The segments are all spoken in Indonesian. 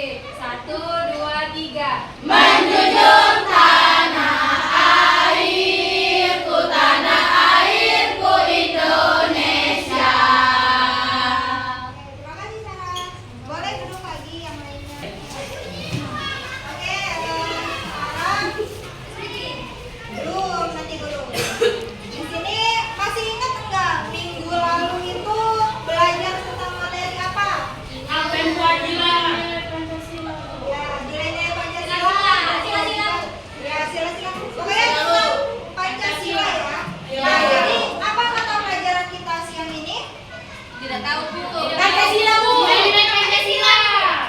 Satu, dua, tiga. Menjunjung tanah airku Indonesia. Terima kasih Sarah. Boleh duduk lagi yang lainnya. Oke, sekarang belum nanti dulu. Di sini masih ingat enggak minggu lalu itu belajar tentang materi apa? Apa yang pelajaran? Ya, nilai-nilai Pancasila. Ya, sila-sila. Pokoknya tentang Pancasila ya. Nah, jadi apa mata pelajaran kita siang ini? Tidak tahu Bu. Pancasila, Bu. Pancasila.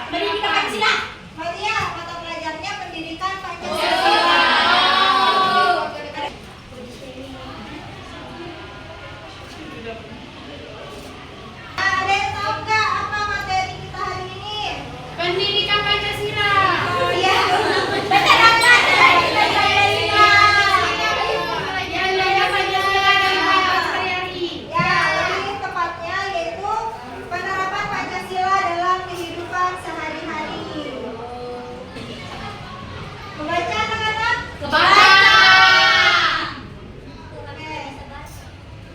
Pendidikan Pancasila. Oh iya, mata pelajarannya pendidikan Pancasila. Nah, ada yang tahu nggak apa materi kita hari ini? Pendidikan Pancasila. Iya, benar banget. Ya, lebih tepatnya yaitu penerapan Pancasila dalam kehidupan sehari-hari. Membaca anak-anak? Kebaca. Oke.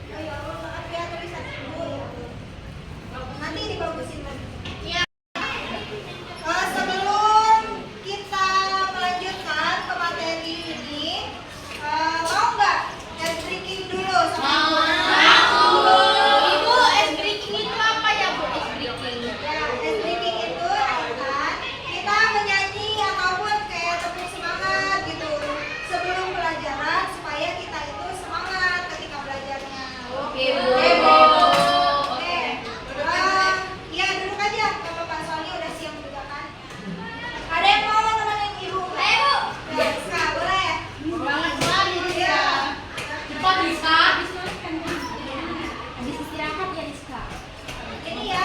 Oh ya Allah, maaf ya tulisan ibu. Nanti dibagusin lagi. Iya. Sebelum kita melanjutkan ke materi ini, mau nggak ice breaking dulu sama Ibu, es breaking itu apa ya, Bu? Es breaking. Ya, ice breaking itu adalah kita menyanyi ataupun kayak tepuk semangat gitu sebelum pelajaran supaya kita itu semangat ketika belajarnya. Oke, Bu. Oke. Ya duduk aja, Bapak soalnya udah siang juga kan. Ada yang mau temenin ibu? Ayo, Bu. Ya, Rizka, boleh? Banget sekali, Iya. Cepat, Rizka. Habis istirahat ya Rizka. Ini ya.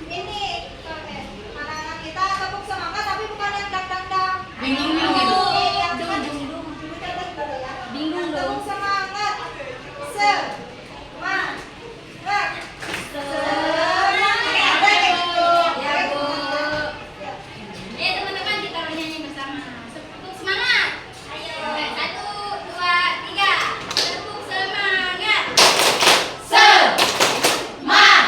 Ini. Oke. Anak-anak kita tepuk semangat tapi bukan yang dang-dang-dang. Bingung gitu. Yang Dung, dung, dung. Coba dulu ya. Bingung Tepuk dong. semangat. Semangat. Ada kayak gitu. Ya Bu. Ya. Teman-teman, kita bernyanyi bersama. Tepuk semangat. Ayo. 1, 2, 3. Tepuk semangat. Semangat.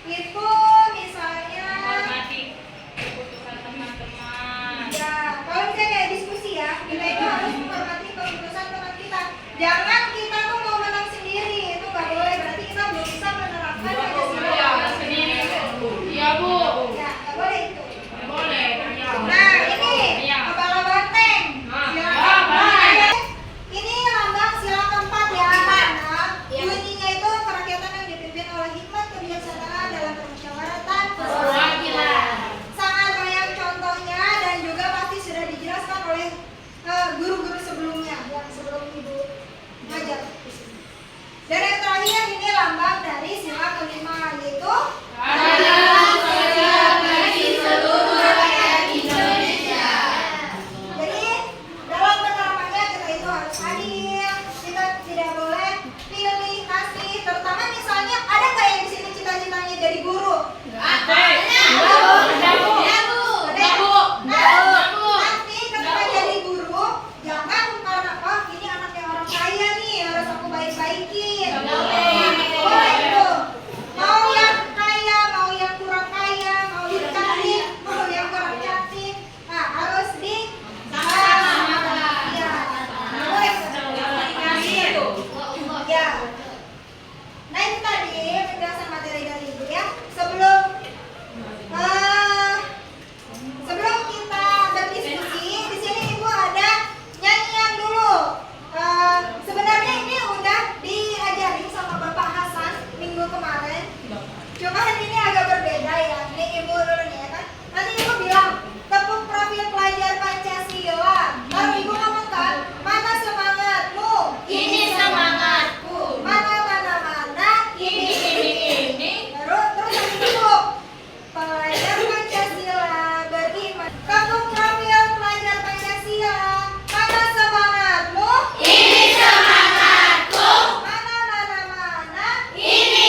itu misalnya Hormati keputusan teman-teman. ya kalau misalnya kayak diskusi ya, kita itu harus menghormati keputusan teman kita. Jangan kita tuh mau menang sendiri, itu nggak boleh. Berarti kita belum bisa menerapkan Pancasila. Iya, sendiri. Iya, Bu. Ya, nggak boleh itu. Boleh. Iya. Nah, ini Iya. kepala banteng. Ah, Sila ya, keempat. baik. Ini lambang sila keempat ya. Nah, bunyinya itu kerakyatan yang dipimpin oleh hikmat kebijaksanaan dalam permusyawaratan Perwakilan. Sangat banyak contohnya dan juga pasti sudah dijelaskan oleh guru-guru sebelumnya yang sebelum ibu ngajar. Dan yang terakhir ini lambang dari sila kelima, yaitu Keadilan sosial bagi seluruh rakyat Indonesia. jadi dalam penerapannya kita itu harus adil, kita tidak boleh pilih kasih. Terutama misalnya ada nggak yang di sini cita-citanya jadi guru? Ada, Bu. Ada ya? Bu. Nah, Bu. nanti ketika jadi guru jangan karena oh ini anaknya orang kaya nih harus aku baik-baikin. Boleh itu. Mau yang kaya, mau yang kurang kaya, mau yang cantik, mau yang kurang cantik. Nah, harus di iya. Boleh. Ya. Nah, itu tadi penjelasan materi dari ibu ya. Sebelum kita berdiskusi, di sini ibu ada nyanyian dulu. Sebenarnya ini udah diajarin sama Bapak Hasan minggu kemarin. Cuma hari ini agak berbeda ya. Ini ibu dulu nih ya kan. Nanti ibu bilang tepuk profil pelajar Pancasila. Lalu ibu ngomongkan mana semangatmu? Ini semangatku. Mana. Ini. Terus lagi dulu. Pelajar Pancasila beriman. Tepuk profil pelajar Pancasila. Mana semangatmu? Ini semangatku. Mana. Ini.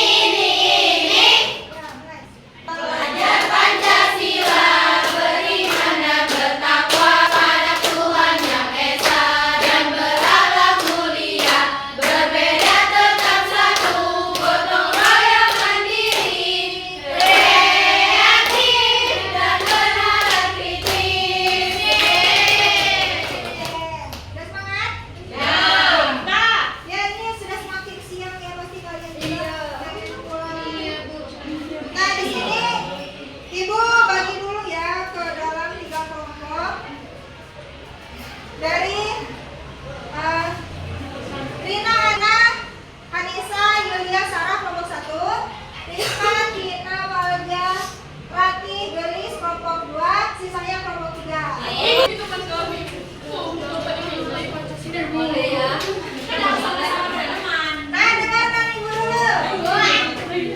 Ya, nice. Pelajar Pancasila beriman dan bertakwa pada Tuhan Yang Esa dan berakhlak mulia, berbeda tetap satu, gotong royong mandiri, kreatif dan benar kritis. Udah semangat? Ya. Ya ini sudah semakin siang ya pasti kalian juga pengen pulang. Nah di sini ibu bagi dulu ya ke dalam 3 kelompok dari Rina, Ana, Anissa, Yulia, Sarah kelompok 1, Rizka, Kina, Walja, Rati, Gelis kelompok 2, sisanya kelompok 3. Itu kan kami. Boleh ya. Nah, dengarkan ibu dulu.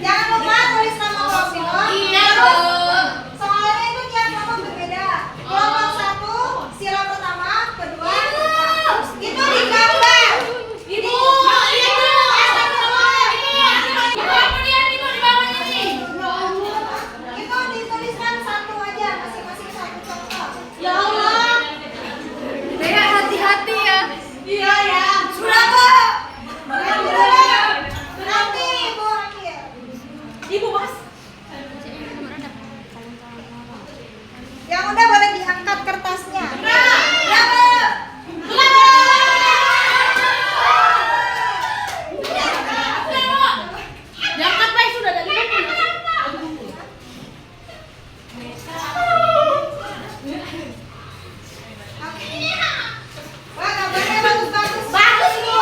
Jangan lupa tulis nama kelompok. Iya, Terus, Bu. soalnya itu tiap kelompok berbeda. Kelompok 1, sila pertama, kedua, itu digambar. Ini. Itu dituliskan satu aja, masing-masing satu contoh. Ya Allah. Hati-hati ya. Iya ya. Sudah Bu. Nanti dulu. Nanti ibu ambil. Ibu Mas. Yang udah boleh diangkat kertasnya. Ya Bu. Jangan Pak, sudah dari Wah, gambarnya bagus-bagus. Bagus, Bu.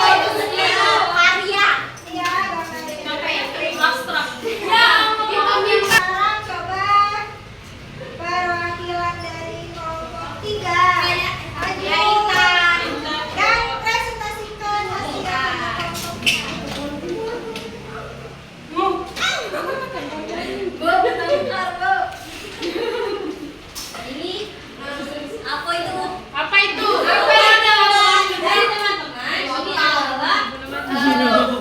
Iya, Karya. Iya, gambarnya. Abstrak. Ya ampun. Sekarang coba perwakilan dari kelompok 3. Maju. Ya, Intan. Dan presentasikan hasil Ini apa itu? Apa itu? Dari teman-teman, ini adalah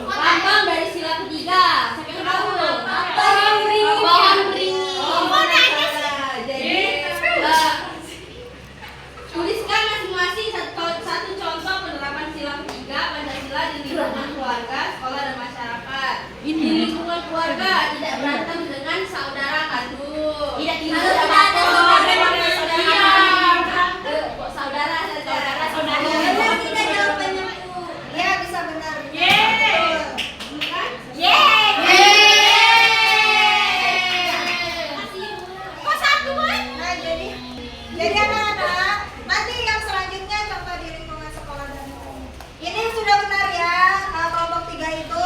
lambang dari sila ketiga. Siapa yang tahu? Pohon beringin. Jadi tuliskan masing-masing satu contoh penerapan sila ketiga Pancasila di lingkungan keluarga, sekolah dan masyarakat. Di lingkungan keluarga tidak berantem dengan dan saudara kandung. Tidak Kalau tidak tidak apa-apa. ada saudara, Iya. saudara saja. Saudara. Benar tidak jawabannya Bu? Ya bisa benar. Yeay. Betul. Kan? Yeay. Kok satu, Boy? Nah, jadi anak-anak, nanti yang selanjutnya contoh di lingkungan sekolah dan umum. Ini sudah benar ya, kelompok 3 itu.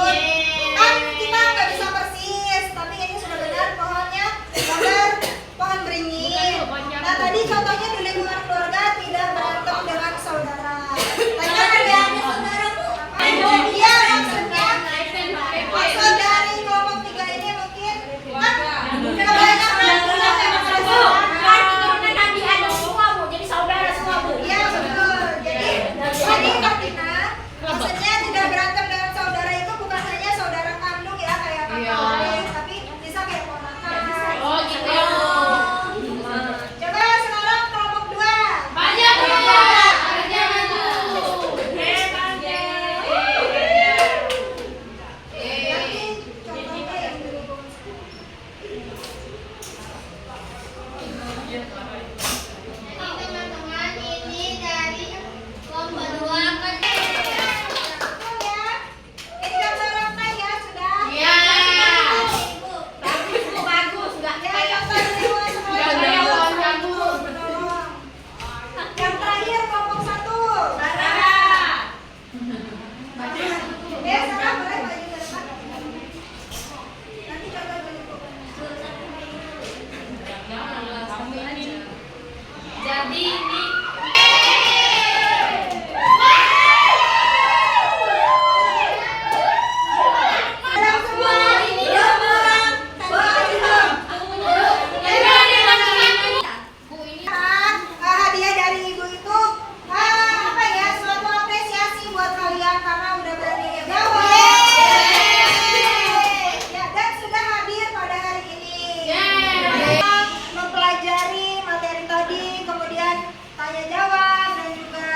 Kan kita nggak bisa persis, tapi ini sudah benar pohonnya gambar pohon beringin. Nah, tadi contohnya di lingkungan keluarga tidak berantem dengan saudara. Tadi kan ada saudara Bu. Iya, maksud dari kelompok 3 ini mungkin kan kebanyakan Berarti turunan Nabi Adam semua, Bu. Jadi saudara semua, Bu. iya betul. Jadi Kartina, maksudnya tidak berantem dengan saudara itu bukan hanya saudara kandung ya kayak kakak adik, tapi bisa kayak ponakan. Oh, gitu. Coba sekarang kelompok 2. Banyak, Bu. Nanti contohnya yang di lingkungan Teman-teman, ini dari kelompok 2 kan. betul ya. Ini gambar rantai ya sudah. Iya. Ibu. Bagus, Bu. Bagus. Nggak Ya kayak contoh di lingkungan sekolah. Nggak kayak pohon jambu. Tolong. Yang terakhir kelompok 1. Ya, Sarah boleh maju ke depan. Nanti contoh di lingkungan. Jadi ini Dalam semua ini gambar. Bu ini Hadiah dari ibu itu apa ya, suatu apresiasi buat kalian karena udah berani jawab. Ya, dan sudah hadir pada hari ini. Mempelajari materi tadi, kemudian tanya jawab dan juga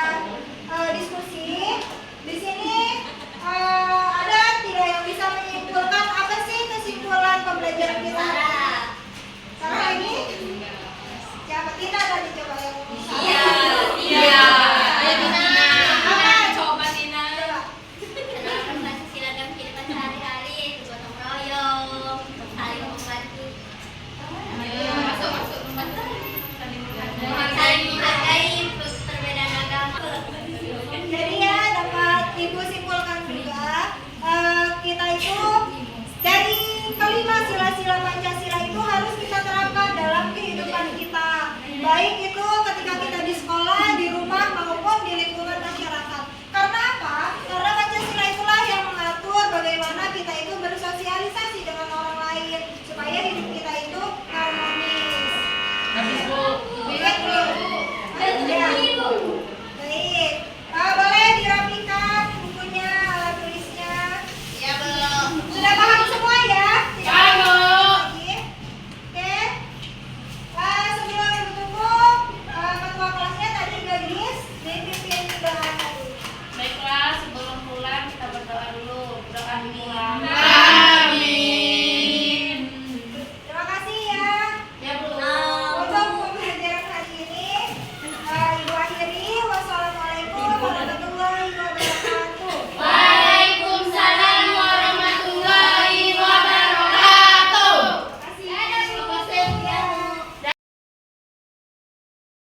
diskusi. Di sini ada tidak yang bisa menyimpulkan apa sih kesimpulan pembelajaran kita? Sarah ini? Siapa? Tina tadi coba yang bisa. Iya. Ayo Tina. Coba Tina. Dalam Pancasila dan kehidupan sehari-hari yaitu gotong royong, saling membantu, Masuk. saling menghargai perbedaan agama. Jadi ya dapat ibu simpulkan juga kita itu dari kelima sila-sila Pancasila itu harus kita terapkan dalam kehidupan kita. Baik itu ketika kita